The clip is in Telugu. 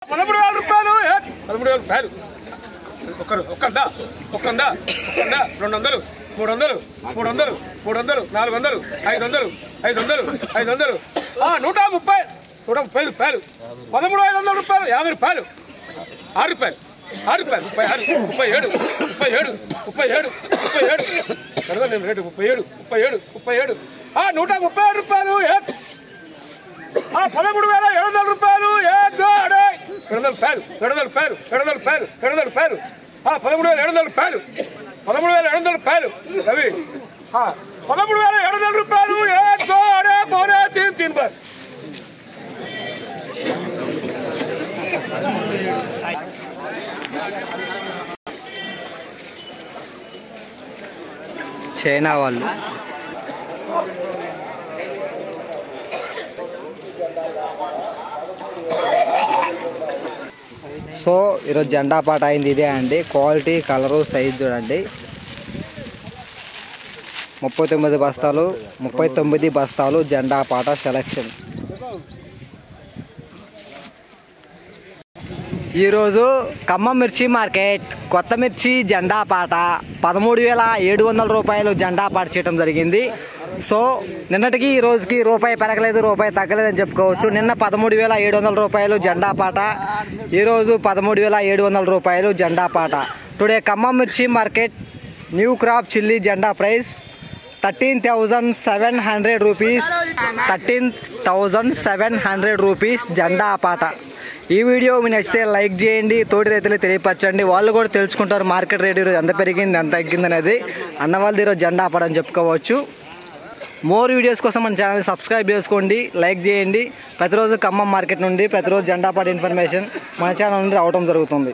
13,000 రూపాయలు 13,000 రూపాయలు ఒక్కందా 200 300 300 400 500 500 130 130 రూపాయలు 13,500 రూపాయలు 50 రూపాయలు 6 రూపాయలు 37 37 రేటు 37 137 రూపాయలు 13,700 రూపాయలు 700 రూపాయలు 13,700 రూపాయలు 13,700 రూపాయలు రవి 13,700 రూపాయలు 3 బార్ చైనా వాళ్ళు సో ఈరోజు జెండా పాట అయింది ఇదే అండి. క్వాలిటీ కలరు సైజ్ చూడండి. 39 బస్తాలు 39 బస్తాలు జెండా పాట సెలెక్షన్. ఈరోజు ఖమ్మం మిర్చి మార్కెట్ కొత్త మిర్చి జెండా పాట 13,700 రూపాయలు జెండా పాట చేయడం జరిగింది. సో నిన్నటికి ఈ రోజుకి రూపాయి పెరగలేదు, రూపాయి తగ్గలేదని చెప్పుకోవచ్చు. నిన్న 13,700 రూపాయలు జెండా పాట, ఈరోజు 13,700 రూపాయలు జెండా పాట. టుడే ఖమ్మం మిర్చి మార్కెట్ న్యూ క్రాప్ చిల్లీ జెండా ప్రైస్ 13,700 రూపీస్. 13,700 రూపీస్ జెండా పాట. ఈ వీడియో మీకు నచ్చితే లైక్ చేయండి, తోటి రైతులు తెలియపరచండి. వాళ్ళు కూడా తెలుసుకుంటారు మార్కెట్ రేట్ ఈరోజు ఎంత పెరిగింది ఎంత తగ్గింది అనేది. అన్న వాళ్ళది ఈరోజు జెండా పాట అని చెప్పుకోవచ్చు. మోర్ వీడియోస్ కోసం మన ఛానల్ సబ్స్క్రైబ్ చేసుకోండి, లైక్ చేయండి. ప్రతిరోజు ఖమ్మం మార్కెట్ నుండి ప్రతిరోజు జెండా పాట ఇన్ఫర్మేషన్ మన ఛానల్ నుండి రావడం జరుగుతుంది.